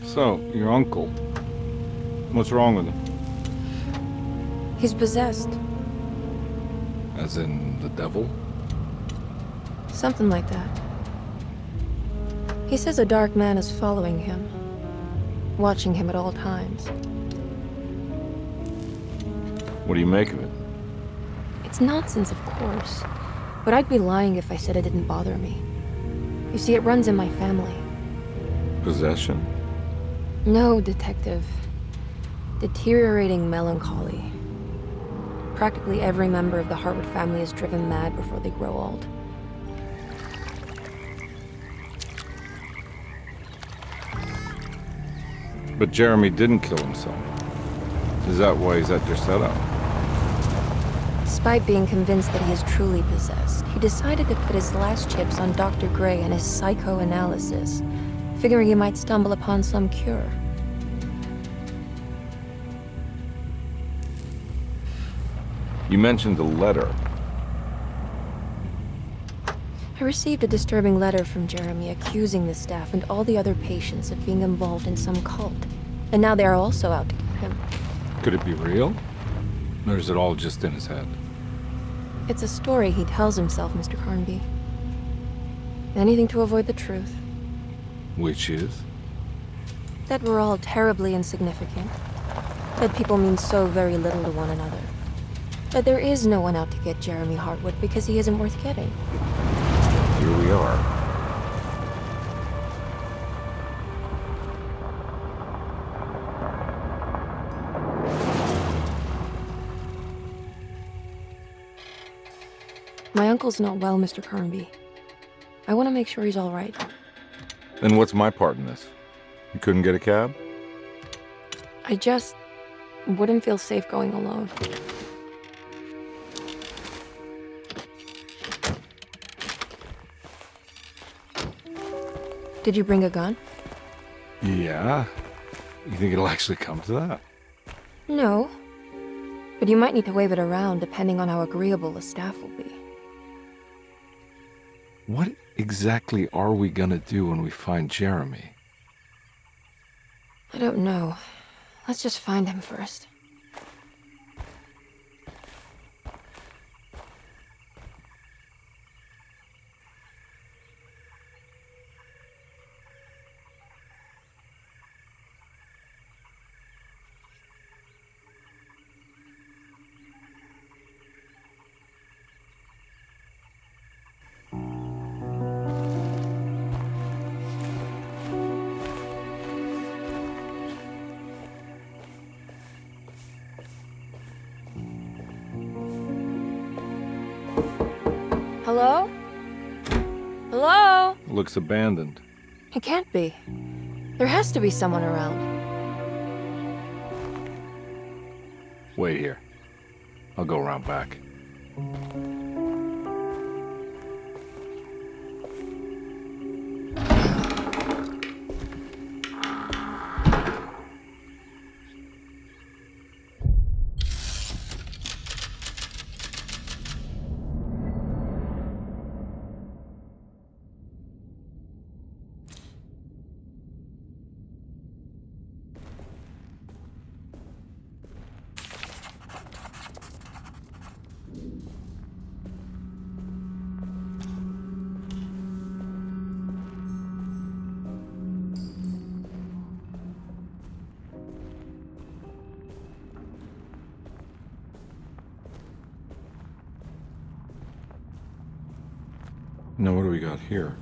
So, your uncle. What's wrong with him? He's possessed. As in the devil? Something like that. He says a dark man is following him, watching him at all times. What do you make of it? It's nonsense, of course, but I'd be lying if I said it didn't bother me. You see, it runs in my family. Possession? No, Detective. Deteriorating melancholy. Practically every member of the Hartwood family is driven mad before they grow old. But Jeremy didn't kill himself. Is that why he's at your setup? Despite being convinced that he is truly possessed, he decided to put his last chips on Dr. Gray and his psychoanalysis, figuring he might stumble upon some cure. You mentioned a letter. I received a disturbing letter from Jeremy accusing the staff and all the other patients of being involved in some cult. And now they are also out to get him. Could it be real? Or is it all just in his head? It's a story he tells himself, Mr. Carnby. Anything to avoid the truth. Which is? That we're all terribly insignificant. That people mean so very little to one another. That there is no one out to get Jeremy Hartwood because he isn't worth getting. Here we are. My uncle's not well, Mr. Carnby. I want to make sure he's all right. Then what's my part in this? You couldn't get a cab? I just wouldn't feel safe going alone. Did you bring a gun? Yeah. You think it'll actually come to that? No. But you might need to wave it around depending on how agreeable the staff will be. What exactly are we gonna do when we find Jeremy? I don't know. Let's just find him first. Hello? Hello? Looks abandoned. It can't be. There has to be someone around. Wait here. I'll go around back. Now what do we got here?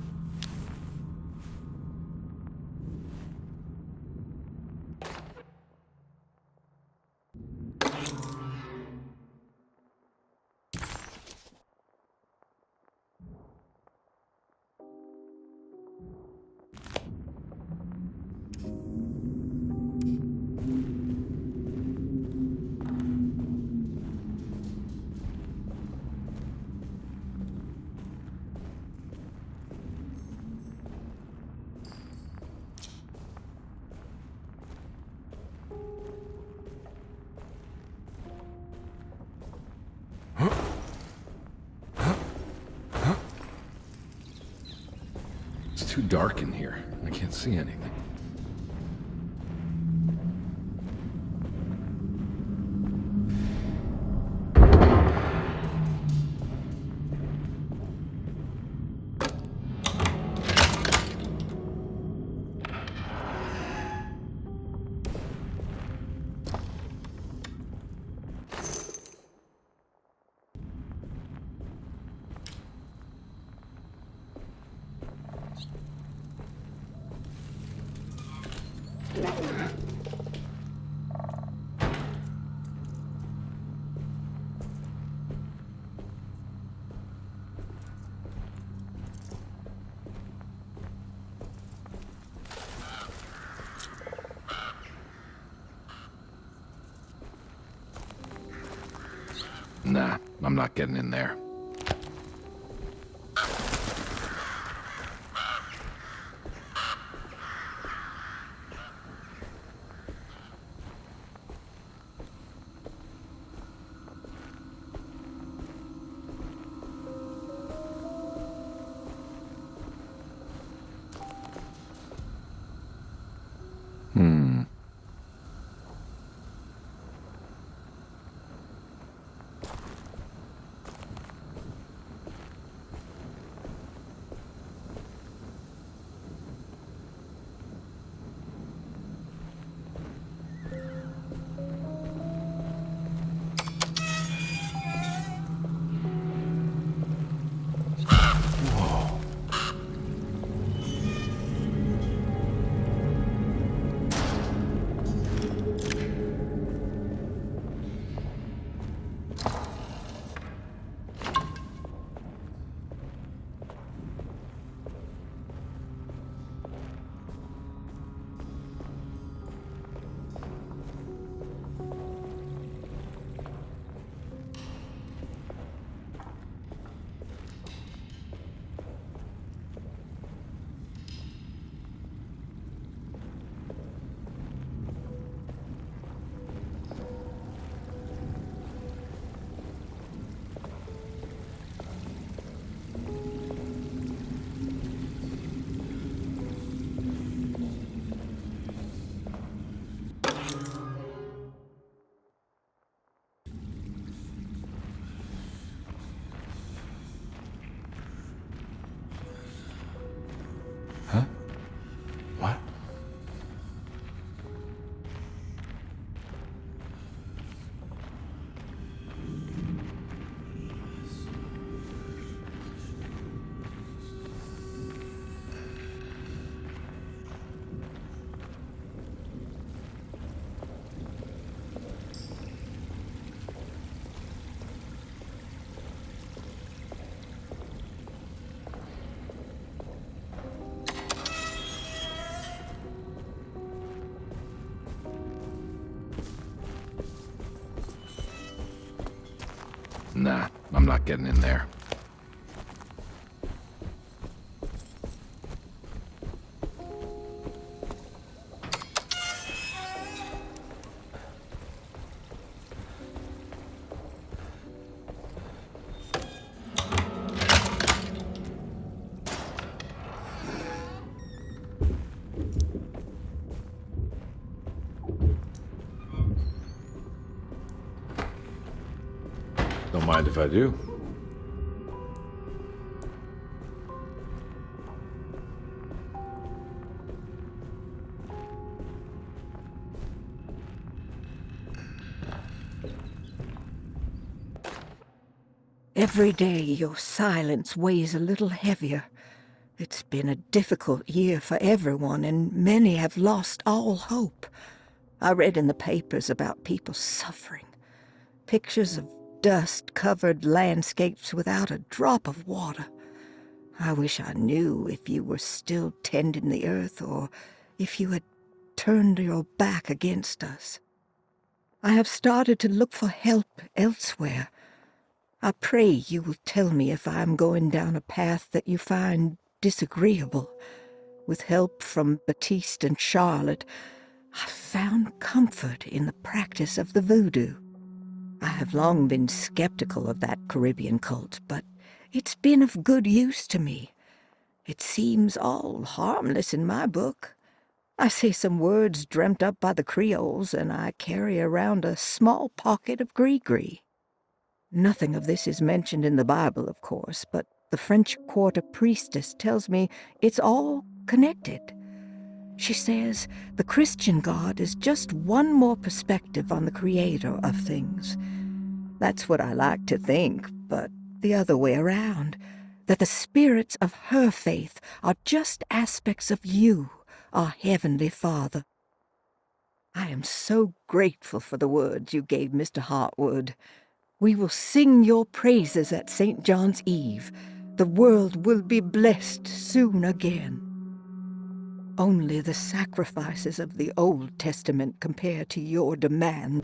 It's too dark in here. I can't see anything. I'm not getting in there. Huh? What? Nah, I'm not getting in there. Don't mind if I do. Every day your silence weighs a little heavier. It's been a difficult year for everyone, and many have lost all hope. I read in the papers about people suffering. Pictures of dust-covered landscapes without a drop of water. I wish I knew if you were still tending the earth or if you had turned your back against us. I have started to look for help elsewhere. I pray you will tell me if I am going down a path that you find disagreeable. With help from Baptiste and Charlotte, I found comfort in the practice of the voodoo. I have long been skeptical of that Caribbean cult, but it's been of good use to me. It seems all harmless in my book. I say some words dreamt up by the Creoles, and I carry around a small pocket of gree-gree. Nothing of this is mentioned in the Bible, of course, but the French Quarter priestess tells me it's all connected. She says the Christian God is just one more perspective on the creator of things. That's what I like to think, but the other way around, that the spirits of her faith are just aspects of you, our Heavenly Father. I am so grateful for the words you gave Mr. Hartwood. We will sing your praises at St. John's Eve. The world will be blessed soon again. Only the sacrifices of the Old Testament compare to your demand.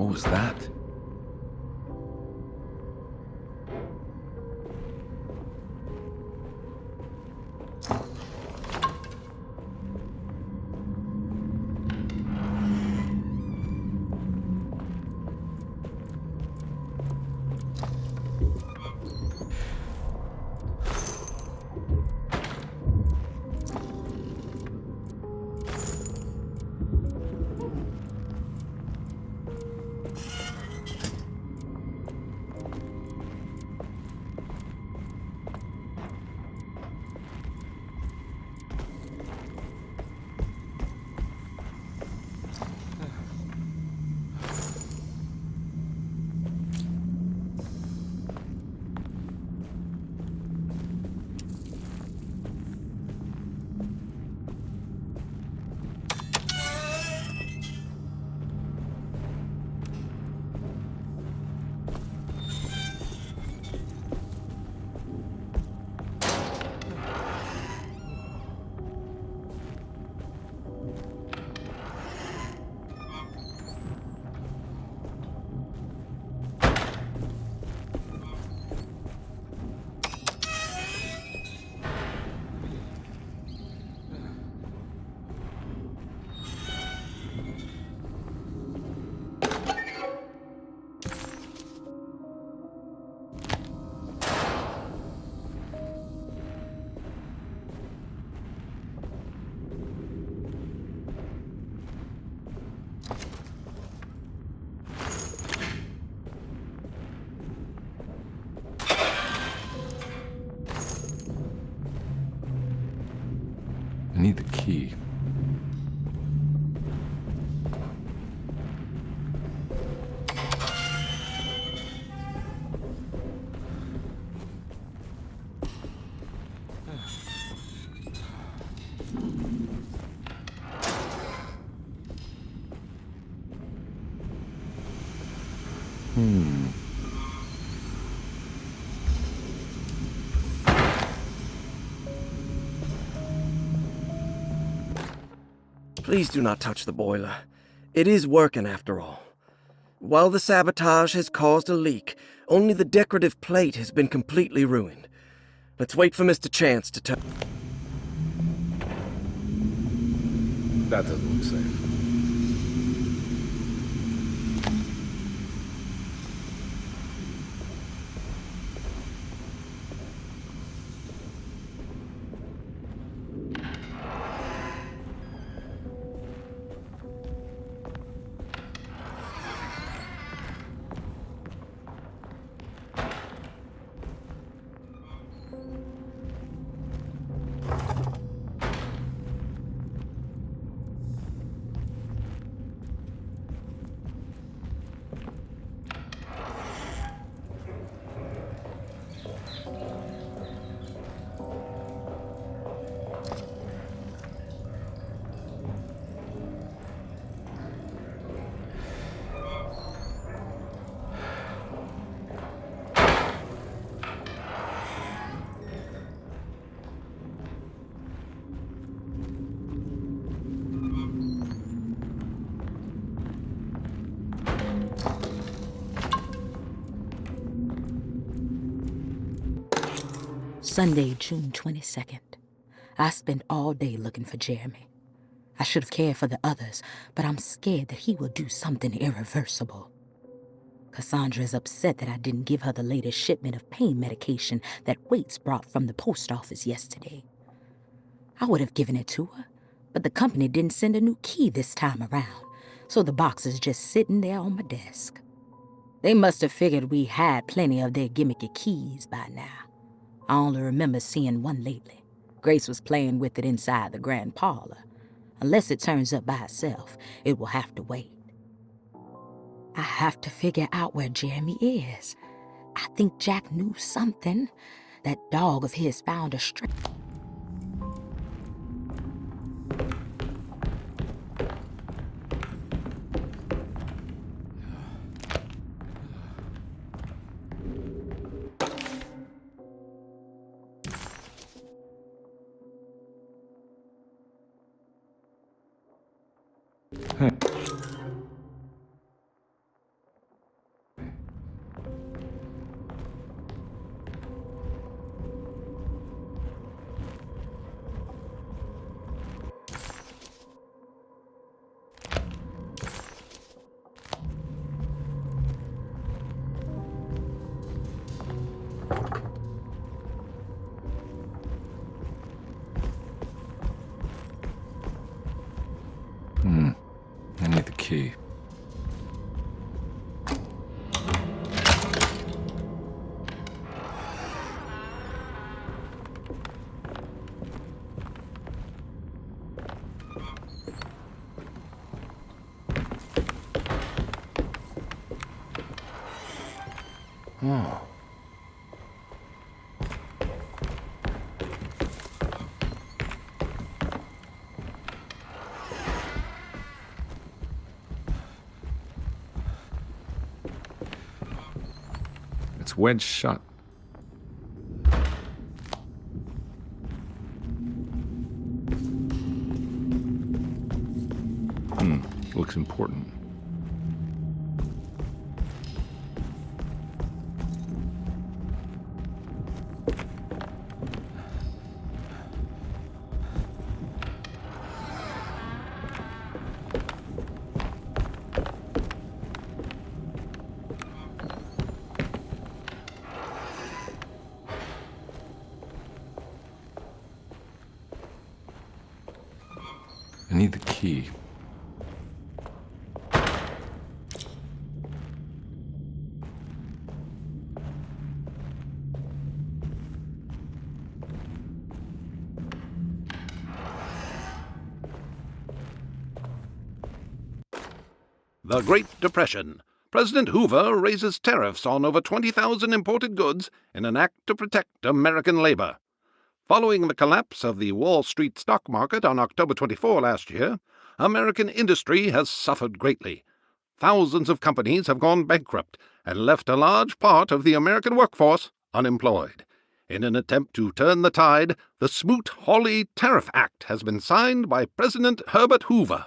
What was that? I need the key. Please do not touch the boiler. It is working after all. While the sabotage has caused a leak, only the decorative plate has been completely ruined. Let's wait for Mr. Chance to turn. That doesn't look safe. Sunday, June 22nd. I spent all day looking for Jeremy. I should have cared for the others, but I'm scared that he will do something irreversible. Cassandra is upset that I didn't give her the latest shipment of pain medication that Waits brought from the post office yesterday. I would have given it to her, but the company didn't send a new key this time around, so the box is just sitting there on my desk. They must have figured we had plenty of their gimmicky keys by now. I only remember seeing one lately. Grace was playing with it inside the grand parlor. Unless it turns up by itself, it will have to wait. I have to figure out where Jeremy is. I think Jack knew something. That dog of his found a stray. key. Oh. It's wedged shut. Looks important. I need the key. The Great Depression. President Hoover raises tariffs on over 20,000 imported goods in an act to protect American labor. Following the collapse of the Wall Street stock market on October 24 last year, American industry has suffered greatly. Thousands of companies have gone bankrupt and left a large part of the American workforce unemployed. In an attempt to turn the tide, the Smoot-Hawley Tariff Act has been signed by President Herbert Hoover.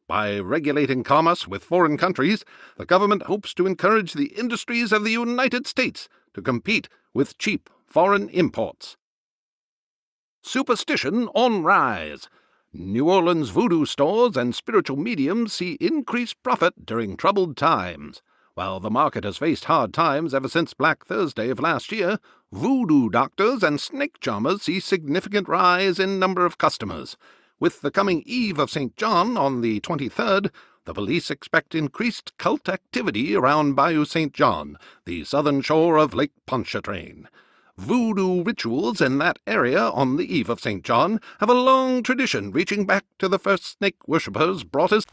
By regulating commerce with foreign countries, the government hopes to encourage the industries of the United States to compete with cheap foreign imports. Superstition on rise. New Orleans voodoo stores and spiritual mediums see increased profit during troubled times. While the market has faced hard times ever since Black Thursday of last year, voodoo doctors and snake charmers see significant rise in number of customers. With the coming Eve of St. John on the 23rd, the police expect increased cult activity around Bayou St. John, the southern shore of Lake Pontchartrain. Voodoo rituals in that area on the Eve of St. John have a long tradition reaching back to the first snake worshippers brought us.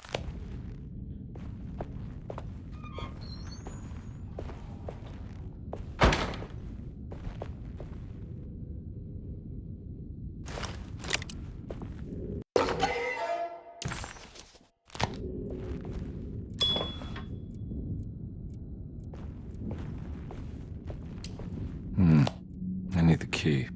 I need the key.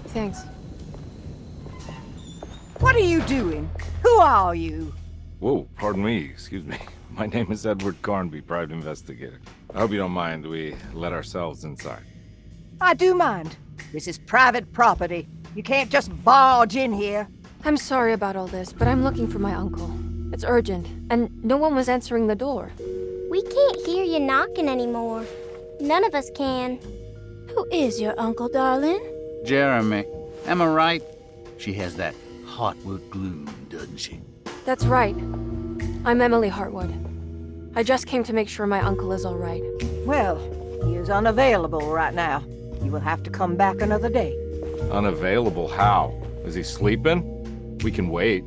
Thanks. What are you doing? Who are you? Whoa, pardon me, excuse me. My name is Edward Carnby, private investigator. I hope you don't mind we let ourselves inside. I do mind. This is private property. You can't just barge in here. I'm sorry about all this, but I'm looking for my uncle. It's urgent, and no one was answering the door. We can't hear you knocking anymore. None of us can. Who is your uncle, darling? Jeremy. Am I right? She has that Hartwood gloom, doesn't she? That's right. I'm Emily Hartwood. I just came to make sure my uncle is all right. Well, he is unavailable right now. You will have to come back another day. Unavailable how? Is he sleeping? We can wait.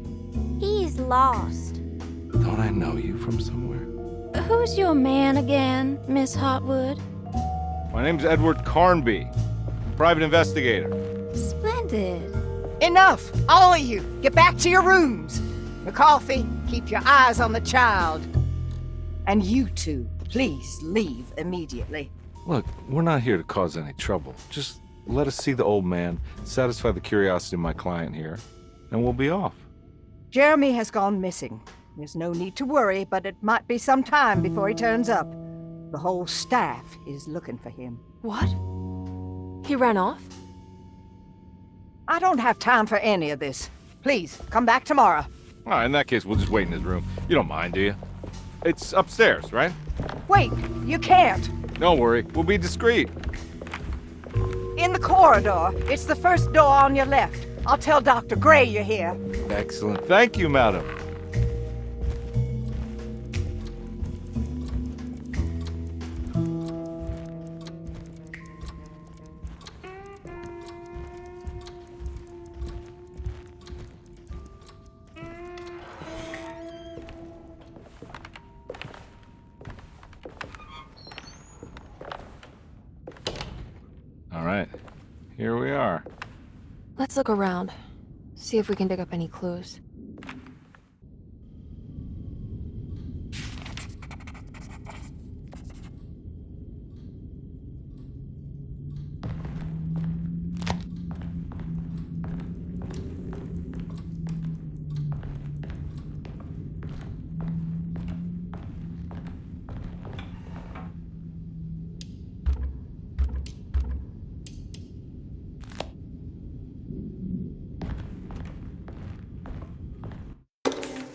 He's lost. Don't I know you from somewhere? Who's your man again, Miss Hartwood? My name's Edward Carnby, private investigator. Splendid. Enough! All of you! Get back to your rooms! McCarthy, keep your eyes on the child. And you two, Please leave immediately. Look, we're not here to cause any trouble. Just let us see the old man, satisfy the curiosity of my client here, and we'll be off. Jeremy has gone missing. There's no need to worry, but it might be some time before he turns up. The whole staff is looking for him. What? He ran off? I don't have time for any of this. Please, come back tomorrow. All right, in that case, we'll just wait in his room. You don't mind, do you? It's upstairs, right? Wait, you can't. Don't worry, we'll be discreet. In the corridor. It's the first door on your left. I'll tell Dr. Gray you're here. Excellent. Thank you, madam. All right, here we are. Let's look around. See if we can dig up any clues.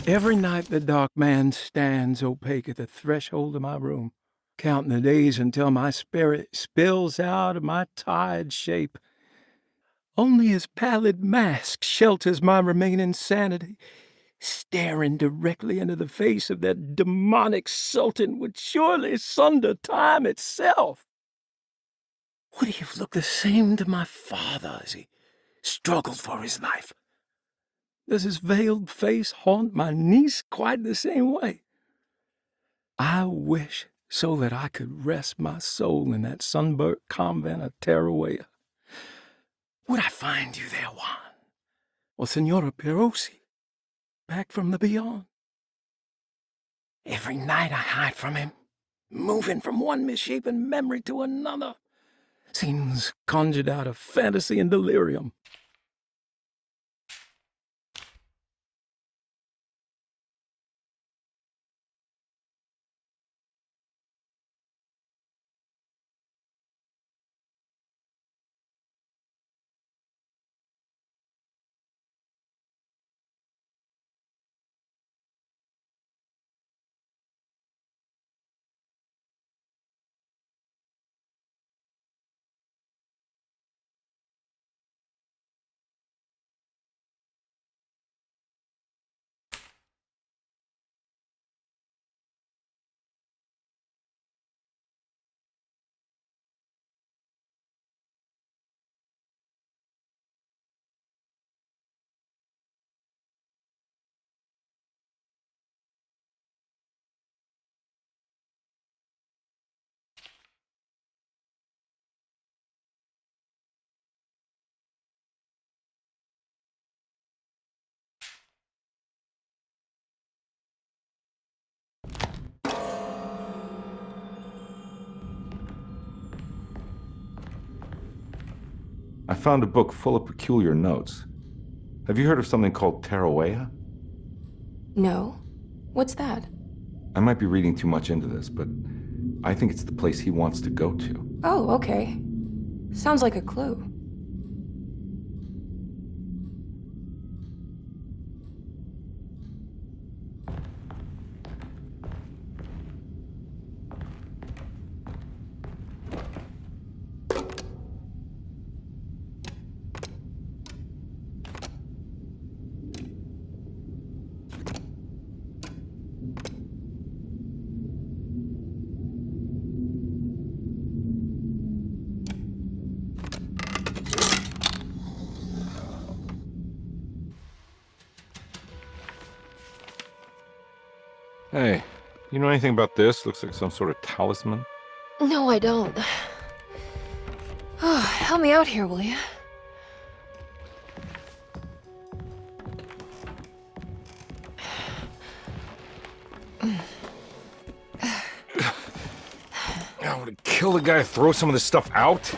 Every night the dark man stands opaque at the threshold of my room, counting the days until my spirit spills out of my tired shape. Only his pallid mask shelters my remaining sanity. Staring directly into the face of that demonic sultan would surely sunder time itself. Would he have looked the same to my father as he struggled for his life? Does his veiled face haunt my niece quite the same way? I wish so that I could rest my soul in that sunburnt convent of Tarawea. Would I find you there, Juan? Or Senora Perosi, back from the beyond? Every night I hide from him, moving from one misshapen memory to another. Scenes conjured out of fantasy and delirium. I found a book full of peculiar notes. Have you heard of something called Tarawea? No. What's that? I might be reading too much into this, but I think it's the place he wants to go to. Oh, okay. Sounds like a clue. Hey, you know anything about this? Looks like some sort of talisman. No, I don't. Oh, help me out here, will you? kill the guy, throw some of this stuff out?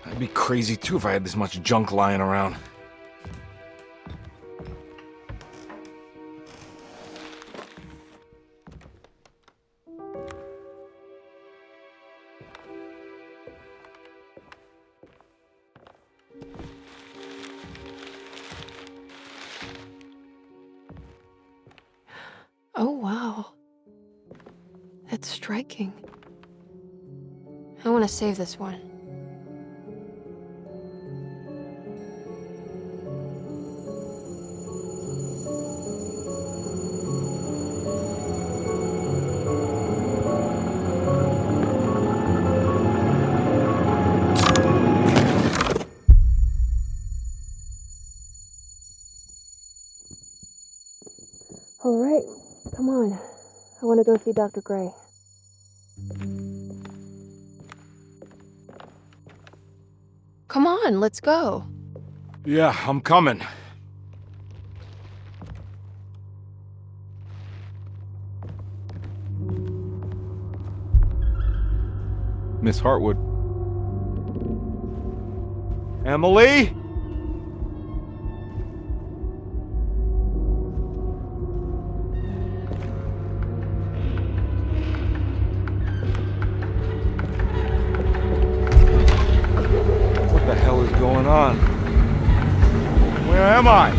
I'd be crazy too if I had this much junk lying around. Oh, wow. That's striking. I want to save this one. All right, come on. I want to go see Dr. Gray. Come on, let's go. Yeah, I'm coming. Miss Hartwood. Emily? What the hell is going on? Where am I?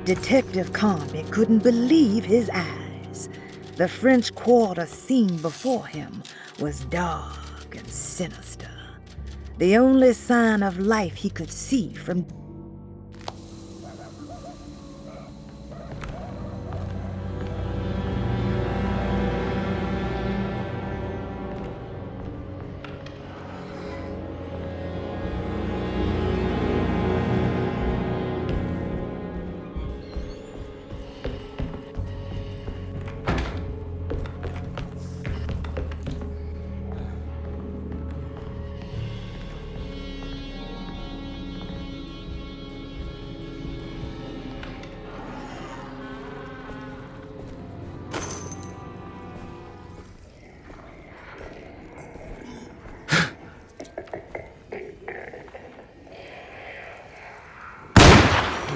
Detective Carnby couldn't believe his eyes. The French Quarter scene before him was dark and sinister. The only sign of life he could see from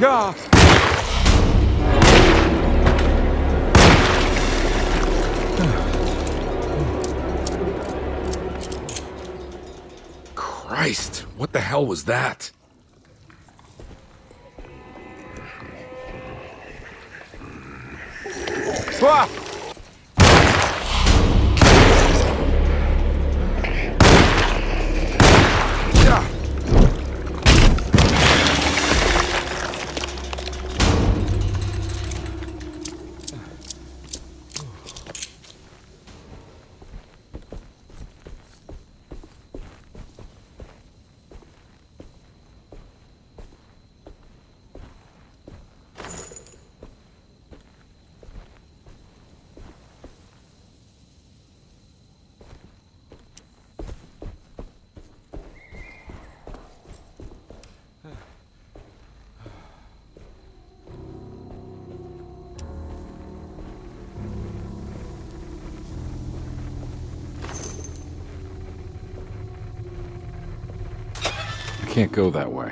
Yeah. Christ, what the hell was that? Ah! Can't go that way.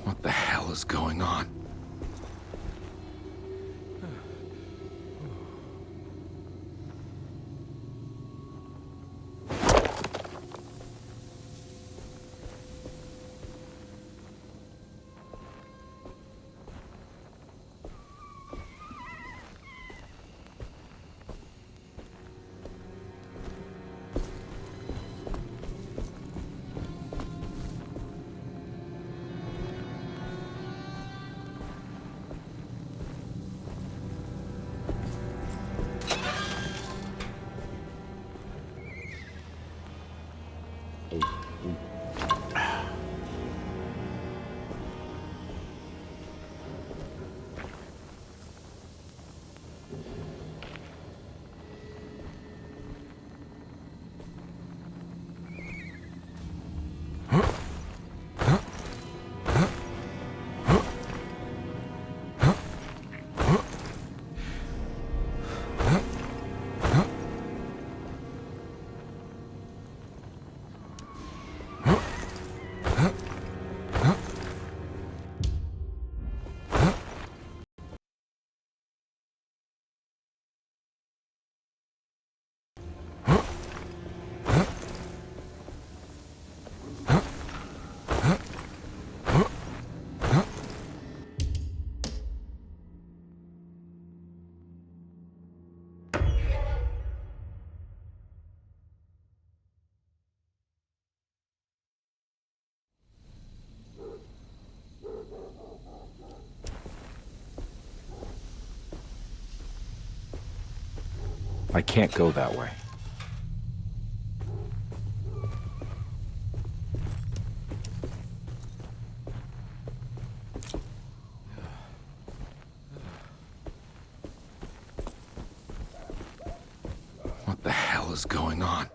What the hell is going on? I can't go that way. What the hell is going on?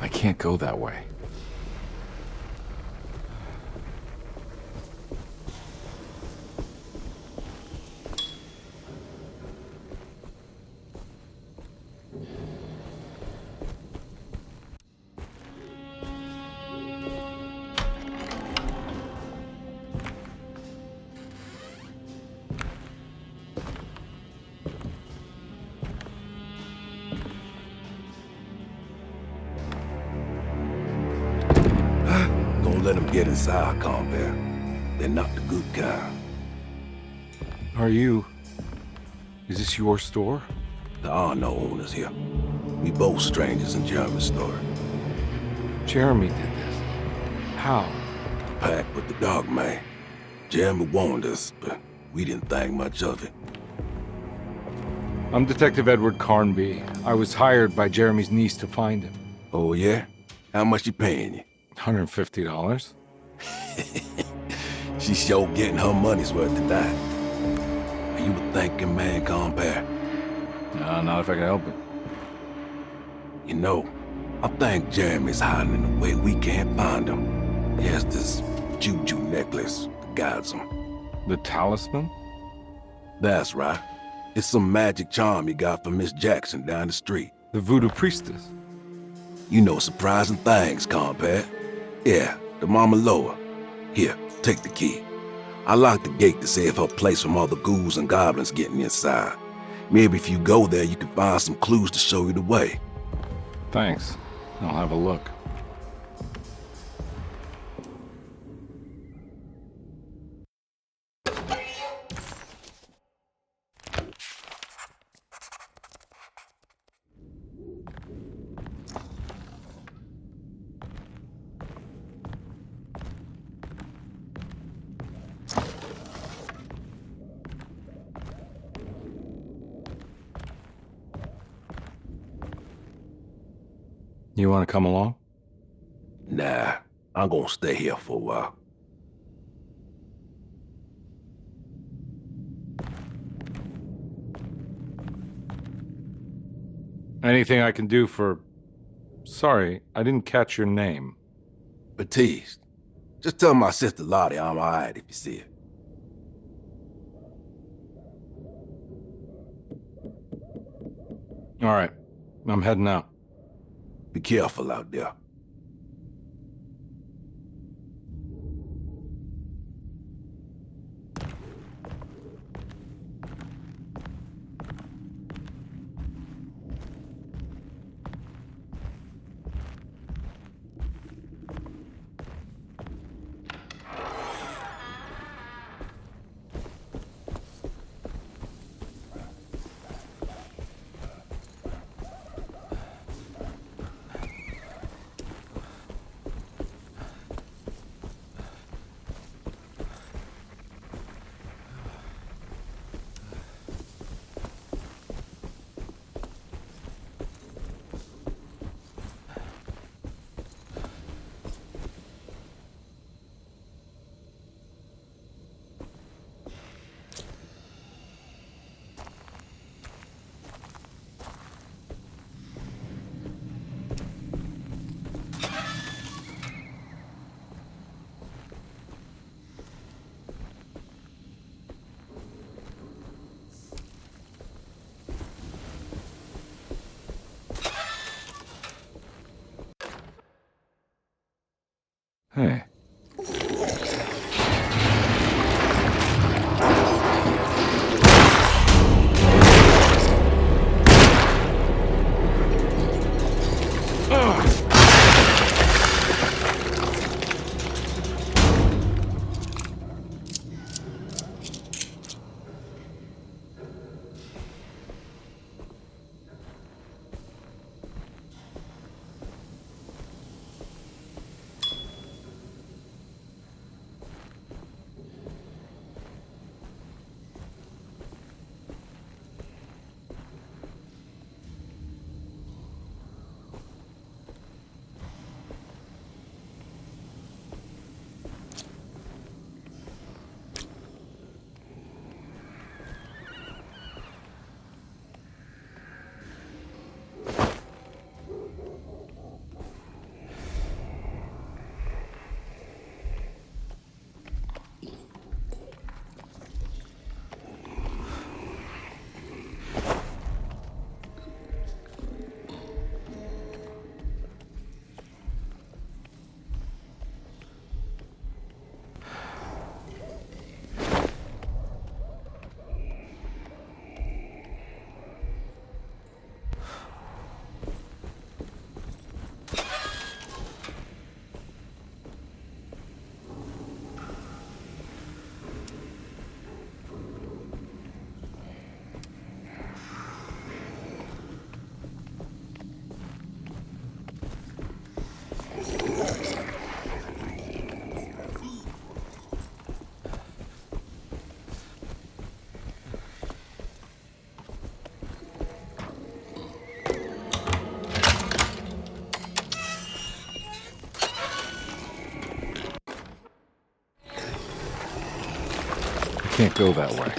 I can't go that way. Don't let them get inside, Campanha. They're not the good kind. Is this your store? There are no owners here. We both strangers in Jeremy's story. Jeremy did this. How? Pact with the dog man. Jeremy warned us, but we didn't think much of it. I'm Detective Edward Carnby. I was hired by Jeremy's niece to find him. Oh, yeah? How much you paying you? $150. She's sure getting her money's worth tonight. Are you a thinking man, Campanha? No, not if I can help it. You know, I think Jeremy's hiding in a way we can't find him. He has this juju necklace that guides him. The talisman? That's right. It's some magic charm he got from Miss Jackson down the street. The voodoo priestess? You know surprising things, Campanha. Yeah, the Mama Loa. Here, take the key. I locked the gate to save her place from all the ghouls and goblins getting inside. Maybe if you go there, you can find some clues to show you the way. Thanks. I'll have a look. You want to come along? Nah, I'm gonna stay here for a while. Anything I can do for... Sorry, I didn't catch your name. Baptiste. Just tell my sister Lottie I'm alright if you see her. All right, I'm heading out. Be careful out there. Hey. can't go that way.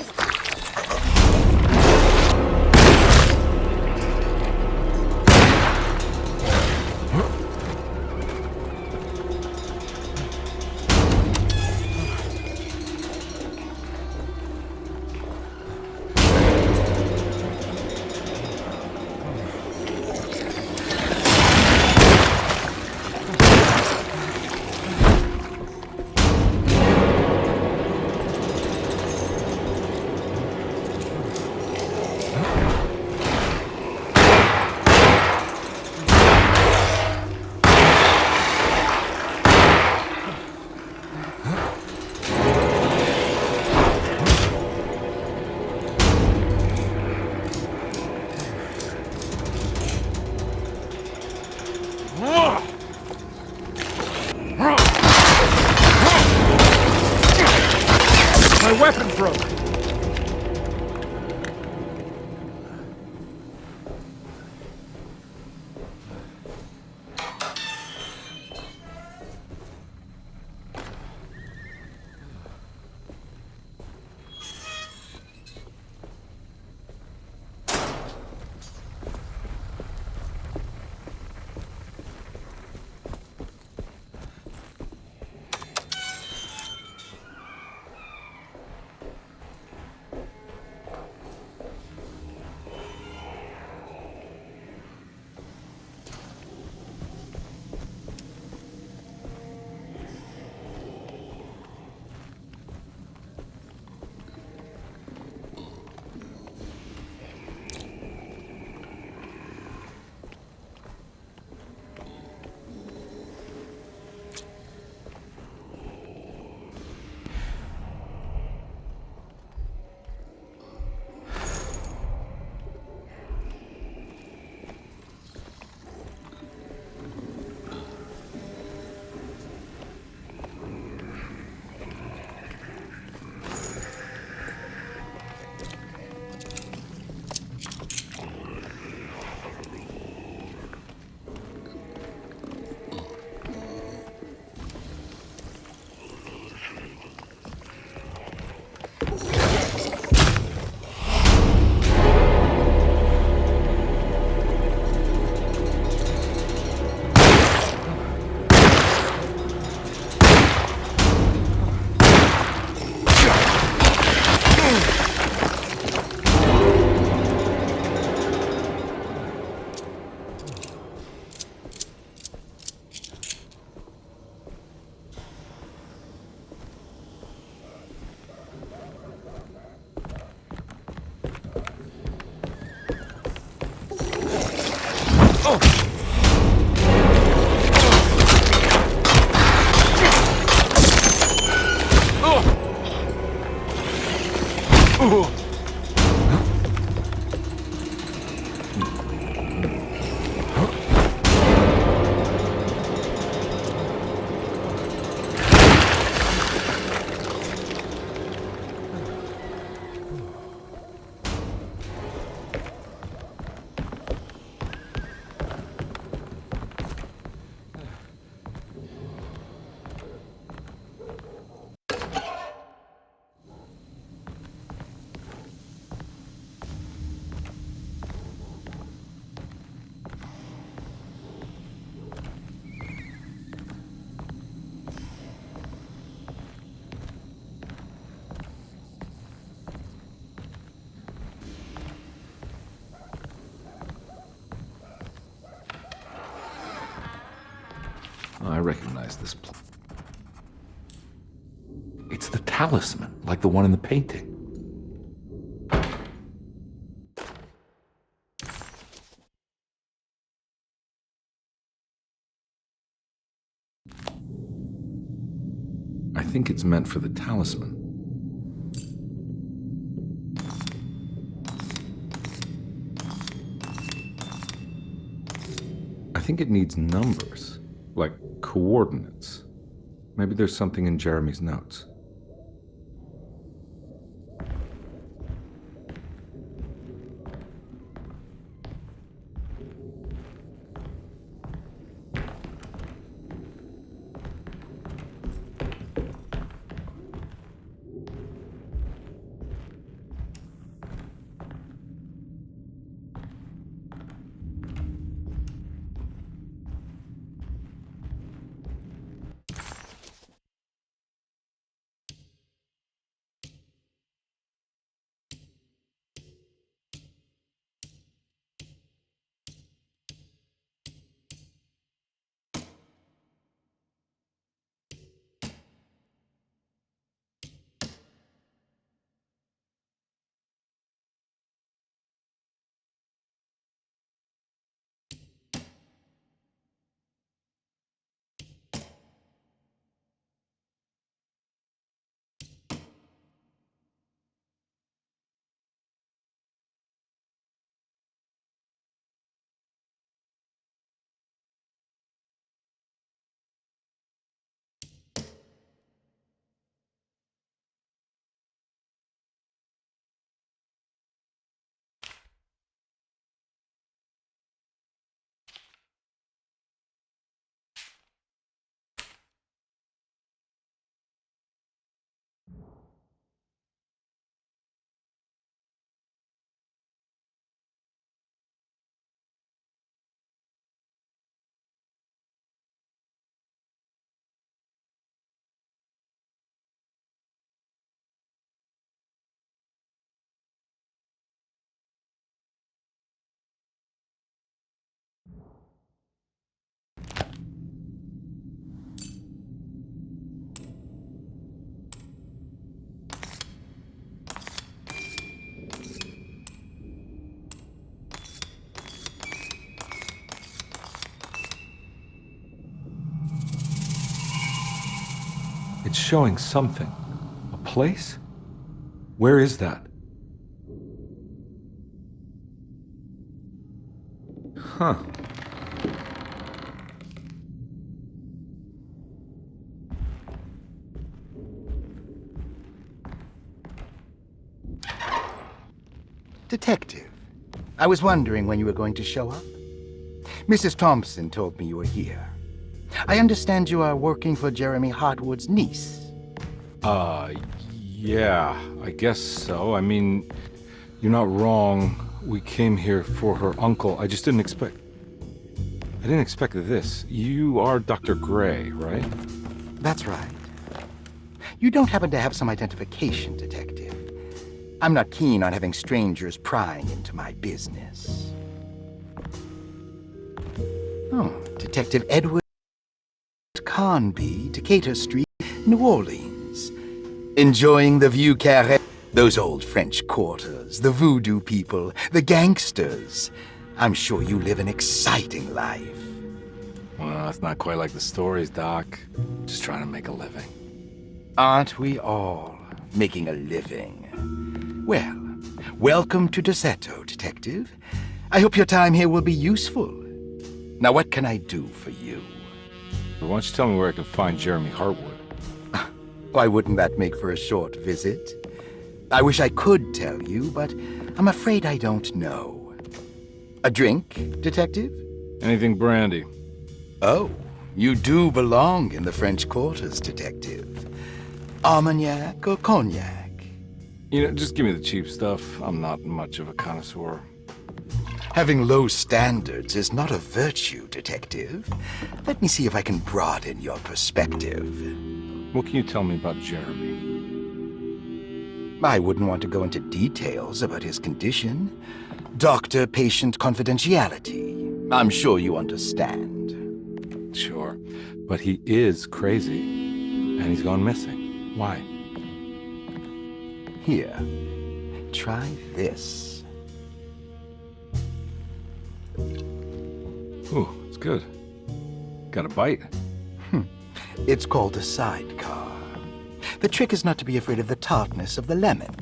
My weapon broke! I recognize this place. It's the talisman, like the one in the painting. I think it's meant for the talisman. I think it needs numbers, like coordinates. Maybe there's something in Jeremy's notes. It's showing something. A place? Where is that? Huh. Detective, I was wondering when you were going to show up. Mrs. Thompson told me you were here. I understand you are working for Jeremy Hartwood's niece. Yeah, I guess so. I mean, you're not wrong. We came here for her uncle. I just didn't expect... I didn't expect this. You are Dr. Gray, right? That's right. You don't happen to have some identification, Detective. I'm not keen on having strangers prying into my business. Oh, Detective Edward Carnby, Decatur Street, New Orleans. Enjoying the Vieux Carré, those old French quarters, the voodoo people, the gangsters. I'm sure you live an exciting life. Well, it's not quite like the stories, Doc. Just trying to make a living. Aren't we all making a living? Well, welcome to Deseto, Detective. I hope your time here will be useful. Now, what can I do for you? Why don't you tell me where I can find Jeremy Hartwood? Why wouldn't that make for a short visit? I wish I could tell you, but I'm afraid I don't know. A drink, Detective? Anything brandy. Oh, you do belong in the French quarters, Detective. Armagnac or cognac? You know, just give me the cheap stuff. I'm not much of a connoisseur. Having low standards is not a virtue, Detective. Let me see if I can broaden your perspective. What can you tell me about Jeremy? I wouldn't want to go into details about his condition. Doctor-patient confidentiality. I'm sure you understand. Sure, but he is crazy, and he's gone missing. Why? Here, try this. Ooh, it's good. Got a bite. It's called a sidecar. The trick is not to be afraid of the tartness of the lemon.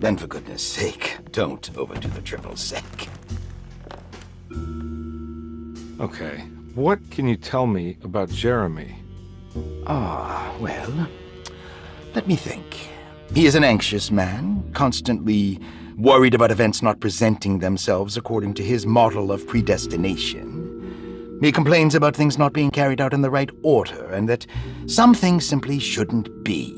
Then, for goodness sake, don't overdo the triple sec. Okay, what can you tell me about Jeremy? Well, let me think. He is an anxious man, constantly worried about events not presenting themselves according to his model of predestination. He complains about things not being carried out in the right order, and that some things simply shouldn't be.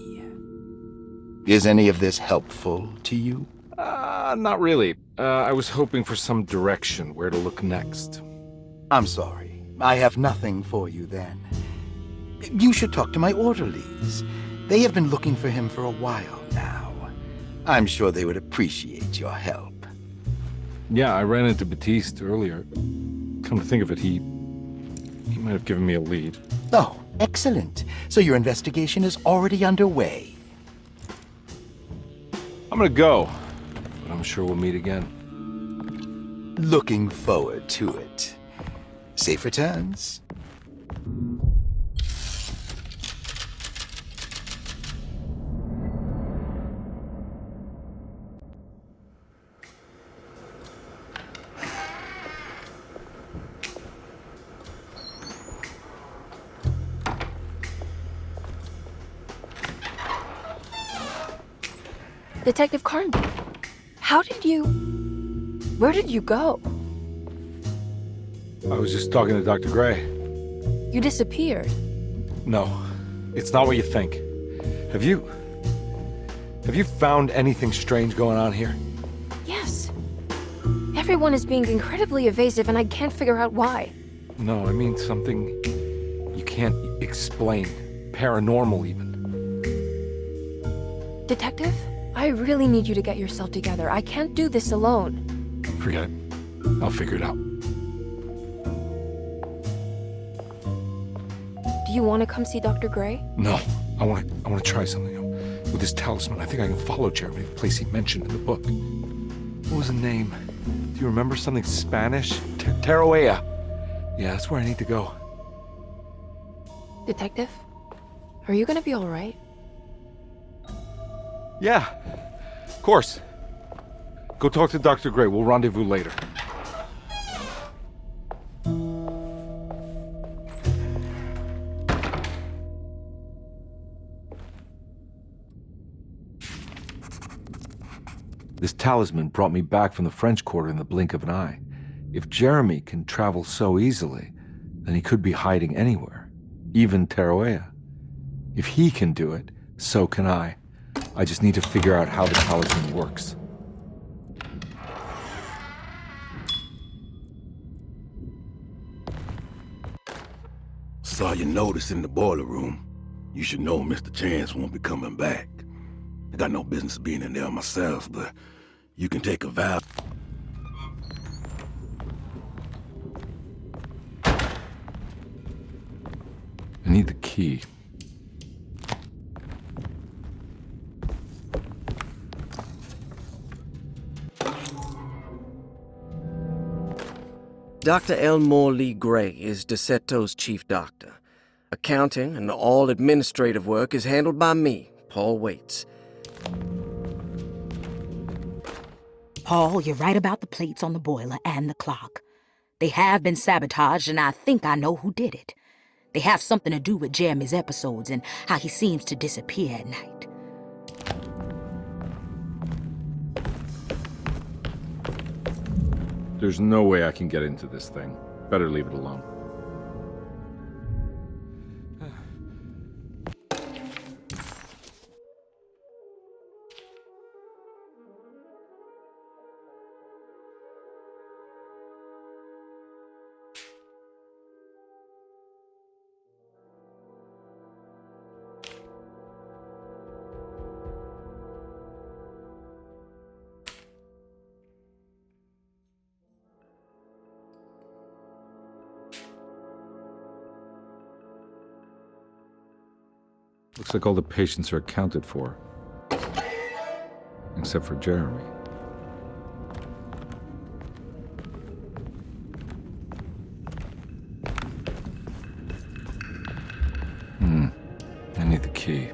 Is any of this helpful to you? Not really. I was hoping for some direction where to look next. I'm sorry. I have nothing for you then. You should talk to my orderlies. They have been looking for him for a while now. I'm sure they would appreciate your help. Yeah, I ran into Batiste earlier. Come to think of it, he might have given me a lead. Oh, excellent. So your investigation is already underway. I'm gonna go, but I'm sure we'll meet again. Looking forward to it. Safe returns. Detective Carnby, where did you go? I was just talking to Dr. Gray. You disappeared. No, it's not what you think. Have you found anything strange going on here? Yes. Everyone is being incredibly evasive and I can't figure out why. No, I mean something you can't explain. Paranormal, even. Detective, I really need you to get yourself together. I can't do this alone. Forget it. I'll figure it out. Do you want to come see Dr. Gray? No, I want to try something. With this talisman, I think I can follow Jeremy to the place he mentioned in the book. What was the name? Do you remember something Spanish? Tarawea. Yeah, that's where I need to go. Detective, are you gonna be all right? Yeah, of course. Go talk to Dr. Gray. We'll rendezvous later. This talisman brought me back from the French Quarter in the blink of an eye. If Jeremy can travel so easily, then he could be hiding anywhere, even Teruea. If he can do it, so can I. I just need to figure out how the talisman works. Saw your notice in the boiler room. You should know Mr. Chance won't be coming back. I got no business being in there myself, but you can take a vow. I need the key. Dr. Elmore Lee Gray is DeSeto's chief doctor. Accounting and all administrative work is handled by me, Paul Waits. Paul, you're right about the plates on the boiler and the clock. They have been sabotaged, and I think I know who did it. They have something to do with Jeremy's episodes and how he seems to disappear at night. There's no way I can get into this thing. Better leave it alone. Looks like all the patients are accounted for. Except for Jeremy. I need the key.